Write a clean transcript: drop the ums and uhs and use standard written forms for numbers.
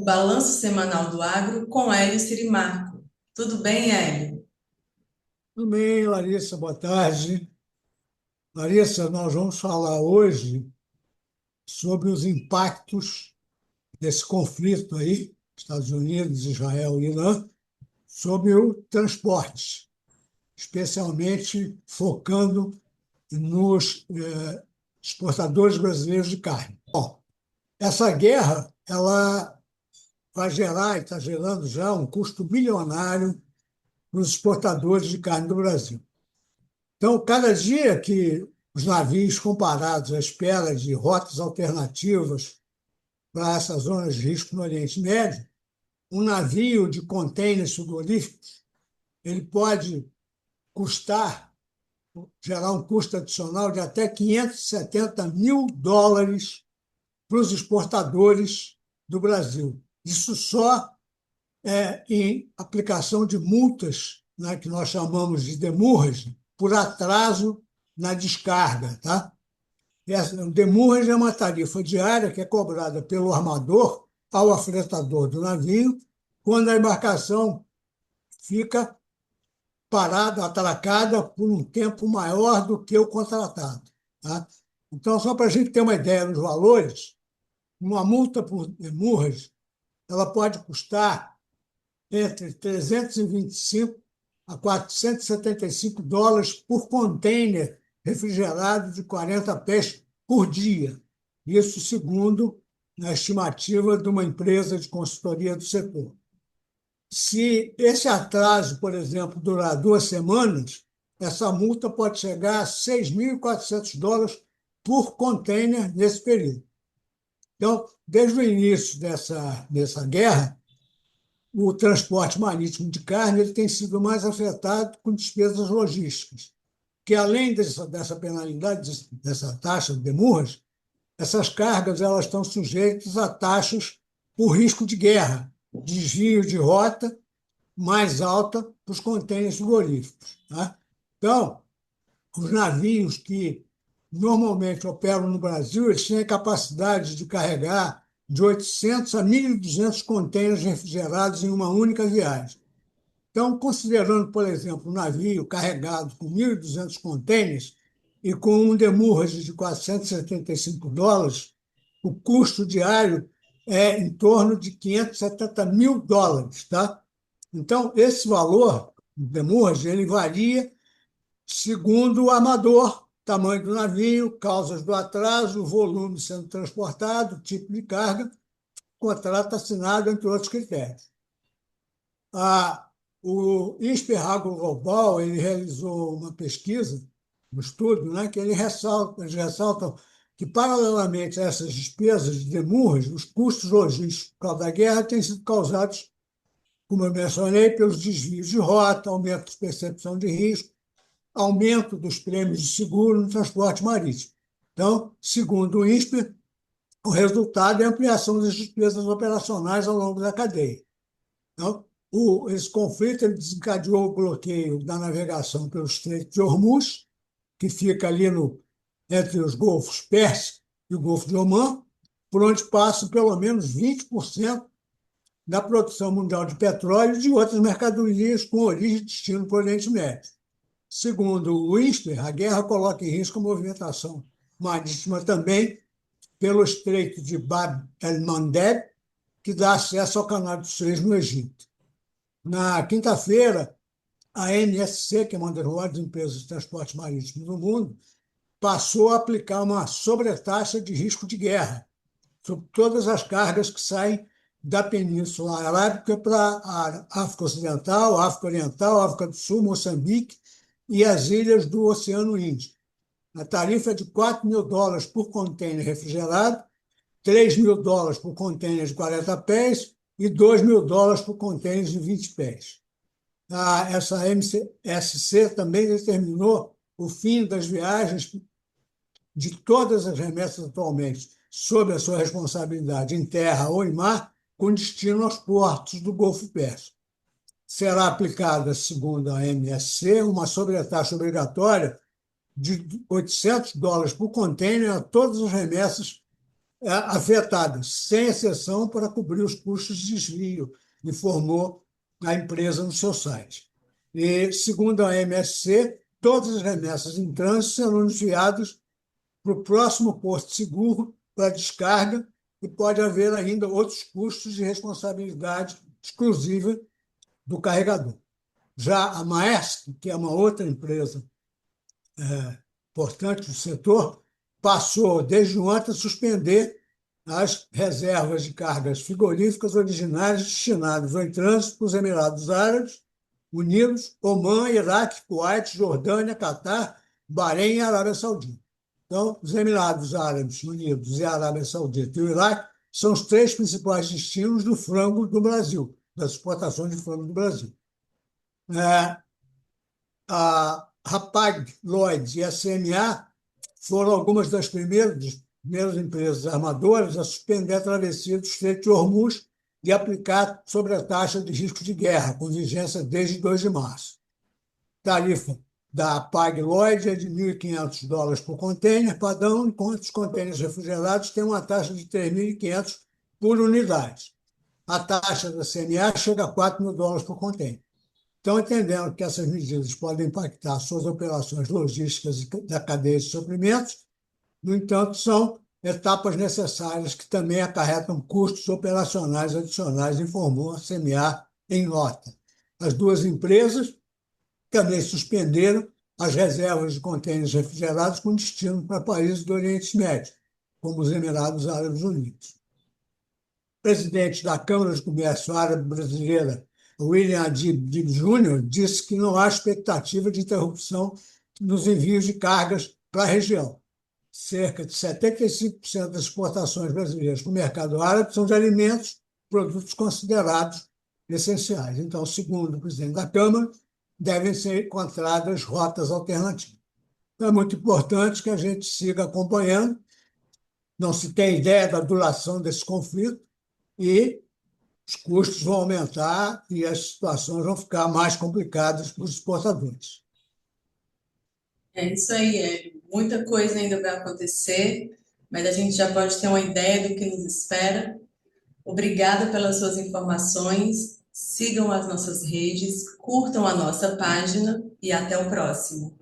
Balanço Semanal do Agro com Hélio Sirimarco. Tudo bem, Hélio? Tudo bem, Larissa, boa tarde. Larissa, nós vamos falar hoje sobre os impactos desse conflito aí, Estados Unidos, Israel e Irã, sobre o transporte, especialmente focando nos exportadores brasileiros de carne. Bom, essa guerra ela vai gerar e está gerando já um custo bilionário para os exportadores de carne do Brasil. Então, cada dia que os navios comparados à espera de rotas alternativas para essas zonas de risco no Oriente Médio, um navio de contêineres frigoríficos ele pode custar, gerar um custo adicional de até 570 mil dólares para os exportadores do Brasil. Isso só em aplicação de multas, né, que nós chamamos de demurrage, por atraso na descarga. Tá? O demurrage é uma tarifa diária que é cobrada pelo armador ao afretador do navio quando a embarcação fica parada, atracada por um tempo maior do que o contratado. Tá? Então, só para a gente ter uma ideia dos valores, uma multa por demurrage ela pode custar entre 325 a 475 dólares por container refrigerado de 40 pés por dia. Isso segundo a estimativa de uma empresa de consultoria do setor. Se esse atraso, por exemplo, durar 2 semanas, essa multa pode chegar a 6.400 dólares por container nesse período. Então, desde o início dessa guerra, o transporte marítimo de carne ele tem sido mais afetado com despesas logísticas, que além dessa penalidade, dessa taxa de demurras, essas cargas elas estão sujeitas a taxas por risco de guerra, desvio de rota mais alta para os contêineres frigoríficos. Tá? Então, os navios que normalmente operam no Brasil, eles têm a capacidade de carregar de 800 a 1.200 contêineres refrigerados em uma única viagem. Então, considerando, por exemplo, um navio carregado com 1.200 contêineres e com um demurrage de 475 dólares, o custo diário é em torno de 570 mil dólares. Tá? Então, esse valor, o demurrage, ele varia segundo o armador, tamanho do navio, causas do atraso, volume sendo transportado, tipo de carga, contrato assinado, entre outros critérios. O INSPER Agro Global ele realizou uma pesquisa, um estudo, né, que eles ressaltam que, paralelamente a essas despesas de demurras, os custos logísticos por causa da guerra têm sido causados, como eu mencionei, pelos desvios de rota, aumento de percepção de risco, aumento dos prêmios de seguro no transporte marítimo. Então, segundo o INSPER, o resultado é a ampliação das despesas operacionais ao longo da cadeia. Então, esse conflito ele desencadeou o bloqueio da navegação pelo Estreito de Hormuz, que fica ali entre os Golfos Pérsico e o Golfo de Omã, por onde passam pelo menos 20% da produção mundial de petróleo e de outras mercadorias com origem e destino para o Oriente Médio. Segundo o INSPER, a guerra coloca em risco a movimentação marítima também pelo Estreito de Bab el-Mandeb, que dá acesso ao Canal de Suez no Egito. Na quinta-feira, a NSC, que é uma das maiores empresas de transporte marítimo do mundo, passou a aplicar uma sobretaxa de risco de guerra sobre todas as cargas que saem da Península Arábica para a África Ocidental, África Oriental, África do Sul, Moçambique e as ilhas do Oceano Índico. A tarifa é de 4 mil dólares por contêiner refrigerado, 3 mil dólares por contêiner de 40 pés e 2 mil dólares por contêiner de 20 pés. Essa MSC também determinou o fim das viagens de todas as remessas atualmente sob a sua responsabilidade em terra ou em mar, com destino aos portos do Golfo Pérsico. Será aplicada, segundo a MSC, uma sobretaxa obrigatória de 800 dólares por contêiner a todas as remessas afetadas, sem exceção, para cobrir os custos de desvio, informou a empresa no seu site. E, segundo a MSC, todas as remessas em trânsito serão enviadas para o próximo porto seguro para descarga e pode haver ainda outros custos de responsabilidade exclusiva do carregador. Já a Maersk, que é uma outra empresa importante do setor, passou desde ontem a suspender as reservas de cargas frigoríficas originárias destinadas ao trânsito para os Emirados Árabes Unidos, Omã, Iraque, Kuwait, Jordânia, Catar, Bahrein e Arábia Saudita. Então, os Emirados Árabes Unidos e a Arábia Saudita e o Iraque são os três principais destinos do frango do Brasil, das exportações de frango do Brasil. A Hapag-Lloyd e a CMA foram algumas das primeiras empresas armadoras a suspender a travessia do Estreito de Hormuz e aplicar sobre a taxa de risco de guerra, com vigência desde 2 de março. Tarifa da Hapag-Lloyd é de $1.500 por container padrão, enquanto os contêineres refrigerados têm uma taxa de 3.500 por unidade. A taxa da CMA chega a $4.000 por container. Então, entendendo que essas medidas podem impactar suas operações logísticas e da cadeia de suprimentos, no entanto, são etapas necessárias que também acarretam custos operacionais adicionais, informou a CMA em nota. As duas empresas também suspenderam as reservas de contêineres refrigerados com destino para países do Oriente Médio, como os Emirados Árabes Unidos. O presidente da Câmara de Comércio Árabe Brasileira, William Adib Jr., disse que não há expectativa de interrupção nos envios de cargas para a região. Cerca de 75% das exportações brasileiras para o mercado árabe são de alimentos, produtos considerados essenciais. Então, segundo o presidente da Câmara, devem ser encontradas rotas alternativas. Então, é muito importante que a gente siga acompanhando. Não se tem ideia da duração desse conflito e os custos vão aumentar e as situações vão ficar mais complicadas para os exportadores. É isso aí, muita coisa ainda vai acontecer, mas a gente já pode ter uma ideia do que nos espera. Obrigada pelas suas informações. Sigam as nossas redes, curtam a nossa página e até o próximo.